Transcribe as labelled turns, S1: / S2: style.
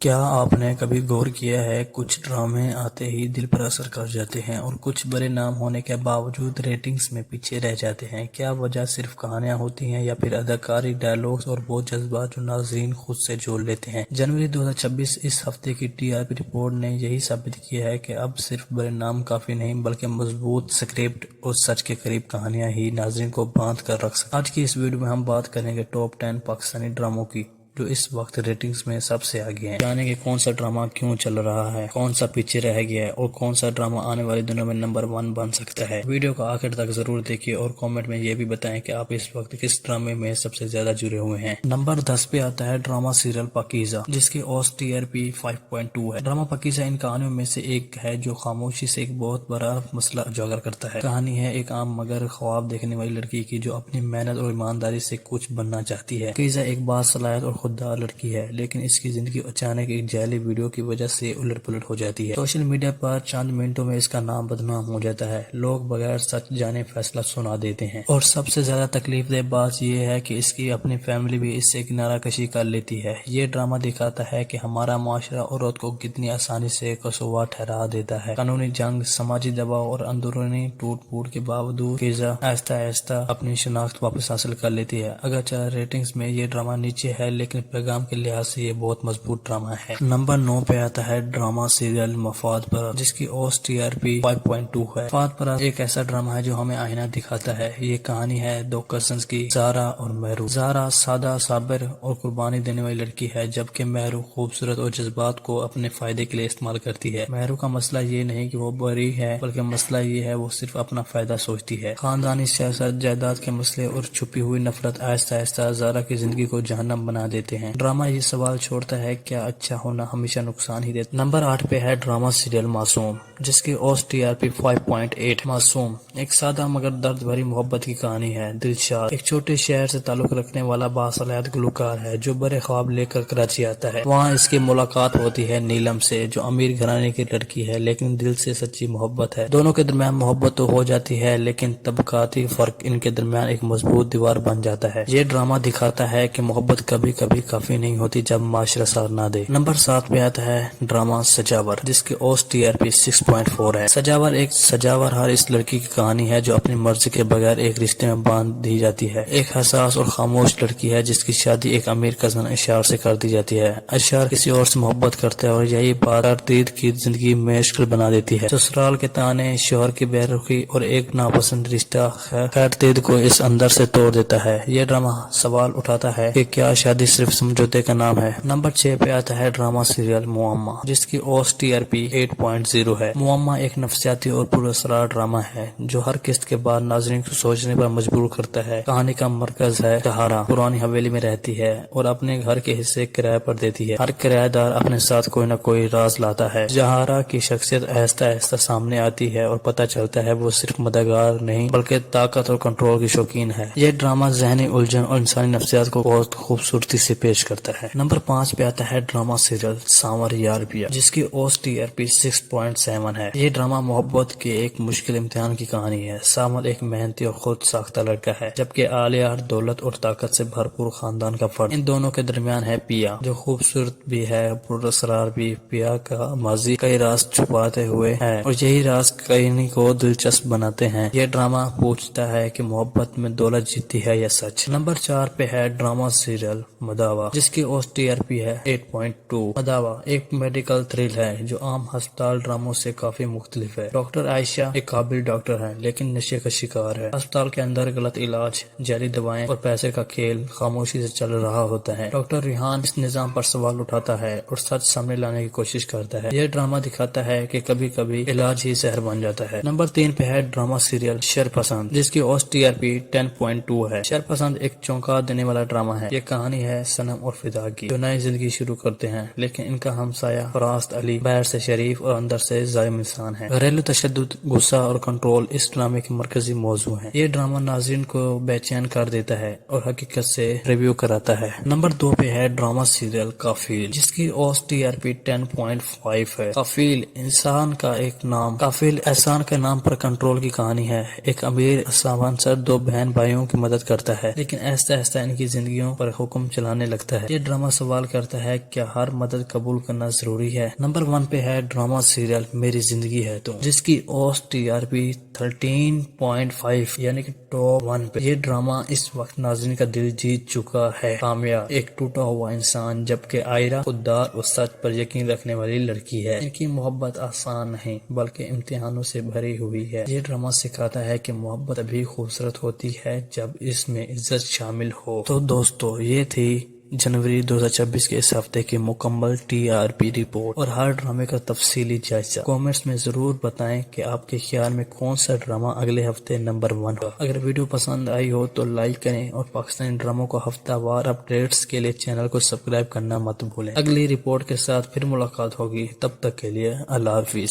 S1: کیا آپ نے کبھی غور کیا ہے کچھ ڈرامے آتے ہی دل پر اثر کر جاتے ہیں اور کچھ بڑے نام ہونے کے باوجود ریٹنگز میں پیچھے رہ جاتے ہیں؟ کیا وجہ صرف کہانیاں ہوتی ہیں یا پھر اداکاری، ڈائیلاگز اور وہ جذبات جو ناظرین خود سے جوڑ لیتے ہیں؟ جنوری 2026 اس ہفتے کی ٹی آر پی رپورٹ نے یہی ثابت کیا ہے کہ اب صرف بڑے نام کافی نہیں بلکہ مضبوط سکرپٹ اور سچ کے قریب کہانیاں ہی ناظرین کو باندھ کر رکھ سکتے ہیں۔ آج کی اس ویڈیو میں ہم بات کریں گے ٹاپ 10 پاکستانی ڈراموں کی جو اس وقت ریٹنگز میں سب سے آگے ہیں۔ جانیں کہ کون سا ڈرامہ کیوں چل رہا ہے، کون سا پیچھے رہ گیا ہے اور کون سا ڈرامہ آنے والے دنوں میں نمبر 1 بن سکتا ہے۔ ویڈیو کو آخر تک ضرور دیکھیے اور کامنٹ میں یہ بھی بتائیں کہ آپ اس وقت کس ڈرامے میں سب سے زیادہ جڑے ہوئے ہیں۔ نمبر 10 پہ آتا ہے ڈرامہ سیریل پاکیزہ، جس کی اوس ٹی آر پی 5.2 ہے۔ ڈرامہ پاکیزہ ان کہانیوں میں سے ایک ہے جو خاموشی سے ایک بہت بڑا مسئلہ اجاگر کرتا ہے۔ کہانی ہے ایک عام مگر خواب دیکھنے والی لڑکی کی جو اپنی محنت اور ایمانداری سے کچھ بننا چاہتی ہے۔ پاکیزہ ایک باصلاحیت اور خوددار لڑکی ہے، لیکن اس کی زندگی اچانک ایک جعلی ویڈیو کی وجہ سے الٹ پلٹ ہو جاتی ہے۔ سوشل میڈیا پر چند منٹوں میں اس کا نام بدنام ہو جاتا ہے، لوگ بغیر سچ جانے فیصلہ سنا دیتے ہیں، اور سب سے زیادہ تکلیف دہ بات یہ ہے کہ اس کی اپنی فیملی بھی اس سے کنارہ کشی کر لیتی ہے۔ یہ ڈرامہ دکھاتا ہے کہ ہمارا معاشرہ عورت کو کتنی آسانی سے قصور ٹھہرا دیتا ہے۔ قانونی جنگ، سماجی دباؤ اور اندرونی ٹوٹ پھوٹ کے باوجود پاکیزہ آہستہ آہستہ اپنی شناخت واپس حاصل کر لیتی ہے۔ اگرچہ ریٹنگز میں یہ ڈرامہ نیچے ہے، لیکن پیغام کے لحاظ سے یہ بہت مضبوط ڈرامہ ہے۔ نمبر 9 پہ آتا ہے ڈرامہ سیریل مفاد پرست، جس کی اوس ٹی آر پی 5.2 ہے۔ مفاد پرست ایک ایسا ڈرامہ ہے جو ہمیں آئینہ دکھاتا ہے۔ یہ کہانی ہے دو کزنز کی، زہرا اور مہرو۔ زہرا سادہ، صابر اور قربانی دینے والی لڑکی ہے، جبکہ مہرو خوبصورت اور جذبات کو اپنے فائدے کے لیے استعمال کرتی ہے۔ مہرو کا مسئلہ یہ نہیں کہ وہ بری ہے، بلکہ مسئلہ یہ ہے وہ صرف اپنا فائدہ سوچتی ہے۔ خاندانی سیاست، جائیداد کے مسئلے اور چھپی ہوئی نفرت آہستہ آہستہ زہرا کی زندگی کو جہنم بنا دیتے ہیں۔ ڈرامہ یہ سوال چھوڑتا ہے کیا اچھا ہونا ہمیشہ نقصان ہی دیتا ہے؟ نمبر 8 پہ ہے ڈرامہ سیریل معصوم، جس کی اوس ٹی آر پی 5.8۔ معصوم ایک سادہ مگر درد بھری محبت کی کہانی ہے۔ دلشاد ایک چھوٹے شہر سے تعلق رکھنے والا باصلاحیت گلوکار ہے جو بڑے خواب لے کر کراچی آتا ہے۔ وہاں اس کی ملاقات ہوتی ہے نیلم سے، جو امیر گھرانے کی لڑکی ہے لیکن دل سے سچی محبت ہے۔ دونوں کے درمیان محبت تو ہو جاتی ہے، لیکن طبقاتی فرق ان کے درمیان ایک مضبوط دیوار بن جاتا ہے۔ یہ ڈرامہ دکھاتا ہے کہ محبت کبھی کبھی کافی نہیں ہوتی جب معاشرہ ساتھ نہ دے۔ نمبر 7 پہ آتا ہے ڈرامہ سجاور، جس کی اوس ٹی آر پی 6.4 ہے۔ سجاور ہر اس لڑکی کی کہانی ہے جو اپنی مرضی کے بغیر ایک رشتے میں باندھ دی جاتی ہے۔ ایک حساس اور خاموش لڑکی ہے جس کی شادی ایک امیر کزن اشار سے کر دی جاتی ہے۔ اشار کسی اور سے محبت کرتا ہے اور یہی بات تردید کی زندگی میں مشکل بنا دیتی ہے۔ سسرال کے طعنے، شوہر کی بے رخی اور ایک ناپسند رشتہ خیرتید کو اس اندر سے توڑ دیتا ہے۔ یہ ڈرامہ سوال اٹھاتا ہے کہ کیا شادی صرف سمجھوتے کا نام ہے؟ نمبر 6 پہ آتا ہے ڈرامہ سیریل معمہ، جس کی اوس ٹی آر پی 8.0 ہے۔ معمہ ایک نفسیاتی اور پراسرار ڈرامہ ہے جو ہر قسط کے بعد ناظرین کو سوچنے پر مجبور کرتا ہے۔ کہانی کا مرکز ہے زہرا پرانی حویلی میں رہتی ہے اور اپنے گھر کے حصے کرائے پر دیتی ہے۔ ہر کرایہ دار اپنے ساتھ کوئی نہ کوئی راز لاتا ہے۔ زہرا کی شخصیت آہستہ آہستہ سامنے آتی ہے اور پتہ چلتا ہے وہ صرف مددگار نہیں بلکہ طاقت اور کنٹرول کی شوقین ہے۔ یہ ڈرامہ ذہنی الجھن اور انسانی نفسیات کو بہت خوبصورتی سے پیش کرتا ہے۔ نمبر 5 پہ آتا ہے ڈرامہ سیریل سانور یار پیا، جس کی اوس ٹی آر پی 6.7 ہے۔ یہ ڈرامہ محبت کے ایک مشکل امتحان کی کہانی ہے۔ سانور ایک محنتی اور خود ساختہ لڑکا ہے، جبکہ عالیہ دولت اور طاقت سے بھرپور خاندان کا فرد۔ ان دونوں کے درمیان ہے پیا، جو خوبصورت بھی ہے پراسرار بھی۔ پیا کا ماضی کئی راز چھپاتے ہوئے ہے اور یہی راز کہانی کو دلچسپ بناتے ہیں۔ یہ ڈرامہ پوچھتا ہے کہ محبت میں دولت جیتتی ہے یا سچ۔ نمبر 4 پہ ہے ڈرامہ سیریل مداوا، جس کی اوس ٹی آر پی ہے 8.2۔ مداوا ایک میڈیکل تھرل ہے جو عام ہسپتال ڈراموں سے کافی مختلف ہے۔ ڈاکٹر عائشہ ایک قابل ڈاکٹر ہے لیکن نشے کا شکار ہے۔ ہسپتال کے اندر غلط علاج، جعلی دوائیں اور پیسے کا کھیل خاموشی سے چل رہا ہوتا ہے۔ ڈاکٹر ریحان اس نظام پر سوال اٹھاتا ہے اور سچ سامنے لانے کی کوشش کرتا ہے۔ یہ ڈرامہ دکھاتا ہے کہ کبھی کبھی علاج ہی زہر بن جاتا ہے۔ نمبر 3 پہ ہے ڈرامہ سیریل شرپسند، جس کی اوس ٹی آر پی 10.2 ہے۔ شرپسند ایک چونکا دینے والا ڈرامہ ہے۔ یہ کہانی ہے صنم اور فدا کی، جو نئی زندگی شروع کرتے ہیں لیکن ان کا ہمسایہ فراست علی باہر سے شریف اور اندر سے ظالم قائم انسان ہے۔ گھریلو تشدد، غصہ اور کنٹرول اس ڈرامے کے مرکزی موضوع ہیں۔ یہ ڈرامہ ناظرین کو بے چین کر دیتا ہے اور حقیقت سے ریویو کراتا ہے۔ نمبر 2 پہ ہے ڈرامہ سیریل کافیل، جس کی اوس TRP 10.5 ہے۔ کافیل احسان کے نام پر کنٹرول کی کہانی ہے۔ ایک امیر ساونسر 2 بہن بھائیوں کی مدد کرتا ہے، لیکن آہستہ آہستہ ان کی زندگیوں پر حکم چلانے لگتا ہے۔ یہ ڈرامہ سوال کرتا ہے کیا ہر مدد قبول کرنا ضروری ہے۔ نمبر 1 پہ ہے ڈرامہ سیریل میری زندگی ہے تو، جس کی اوس TRP 13.5 یعنی کہ ٹاپ 1 پہ۔ یہ ڈرامہ اس وقت ناظرین کا دل جیت چکا ہے۔ کامیاب ایک ٹوٹا ہوا انسان، جبکہ آئرہ خوددار اور سچ پر یقین رکھنے والی لڑکی ہے۔ ان کی محبت آسان نہیں بلکہ امتحانوں سے بھری ہوئی ہے۔ یہ ڈرامہ سکھاتا ہے کہ محبت تبھی خوبصورت ہوتی ہے جب اس میں عزت شامل ہو۔ تو دوستو، یہ تھی جنوری 2026 کے اس ہفتے کی مکمل TRP رپورٹ اور ہر ڈرامے کا تفصیلی جائزہ۔ کامنٹس میں ضرور بتائیں کہ آپ کے خیال میں کون سا ڈرامہ اگلے ہفتے نمبر 1 ہوگا۔ اگر ویڈیو پسند آئی ہو تو لائک کریں اور پاکستانی ڈراموں کو ہفتہ وار اپڈیٹس کے لیے چینل کو سبسکرائب کرنا مت بھولیں۔ اگلی رپورٹ کے ساتھ پھر ملاقات ہوگی، تب تک کے لیے اللہ حافظ۔